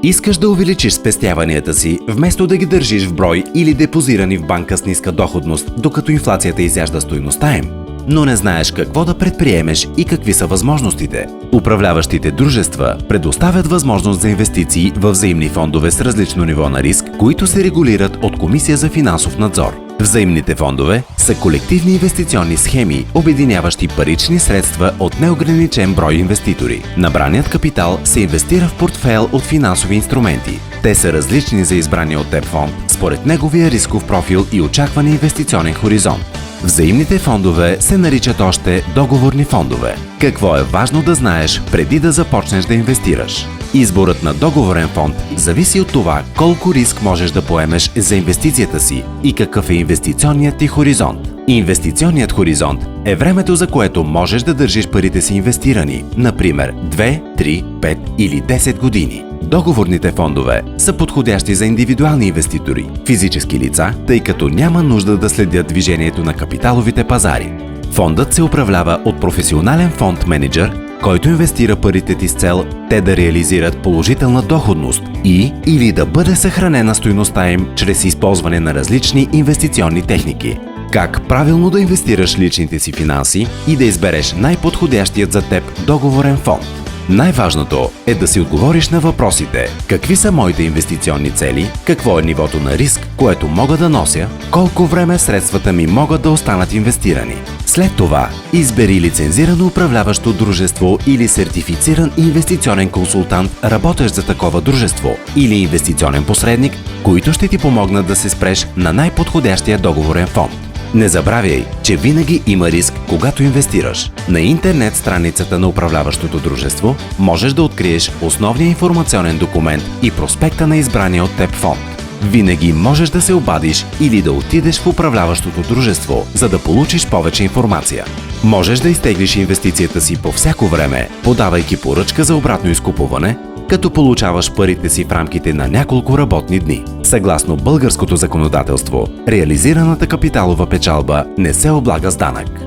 Искаш да увеличиш спестяванията си, вместо да ги държиш в брой или депозирани в банка с ниска доходност, докато инфлацията изяжда стойността им, но не знаеш какво да предприемеш и какви са възможностите. Управляващите дружества предоставят възможност за инвестиции в взаимни фондове с различно ниво на риск, които се регулират от Комисия за финансов надзор. Взаимните фондове са колективни инвестиционни схеми, обединяващи парични средства от неограничен брой инвеститори. Набраният капитал се инвестира в портфейл от финансови инструменти. Те са различни за избрания от теб фонд, според неговия рисков профил и очакван инвестиционен хоризонт. Взаимните фондове се наричат още договорни фондове. Какво е важно да знаеш преди да започнеш да инвестираш? Изборът на договорен фонд зависи от това колко риск можеш да поемеш за инвестицията си и какъв е инвестиционният ти хоризонт. Инвестиционният хоризонт е времето, за което можеш да държиш парите си инвестирани, например 2, 3, 5 или 10 години. Договорните фондове са подходящи за индивидуални инвеститори, физически лица, тъй като няма нужда да следят движението на капиталовите пазари. Фондът се управлява от професионален фонд менеджер, който инвестира парите ти с цел те да реализират положителна доходност или да бъде съхранена стойността им чрез използване на различни инвестиционни техники. Как правилно да инвестираш личните си финанси и да избереш най-подходящият за теб договорен фонд. Най-важното е да си отговориш на въпросите: какви са моите инвестиционни цели, какво е нивото на риск, което мога да нося, колко време средствата ми могат да останат инвестирани. След това избери лицензирано управляващо дружество или сертифициран инвестиционен консултант, работещ за такова дружество, или инвестиционен посредник, които ще ти помогнат да се спреш на най-подходящия договорен фонд. Не забравяй, че винаги има риск, когато инвестираш. На интернет страницата на управляващото дружество можеш да откриеш основния информационен документ и проспекта на избрания от теб фонд. Винаги можеш да се обадиш или да отидеш в управляващото дружество, за да получиш повече информация. Можеш да изтеглиш инвестицията си по всяко време, подавайки поръчка за обратно изкупуване, като получаваш парите си в рамките на няколко работни дни. Съгласно българското законодателство, реализираната капиталова печалба не се облага с данък.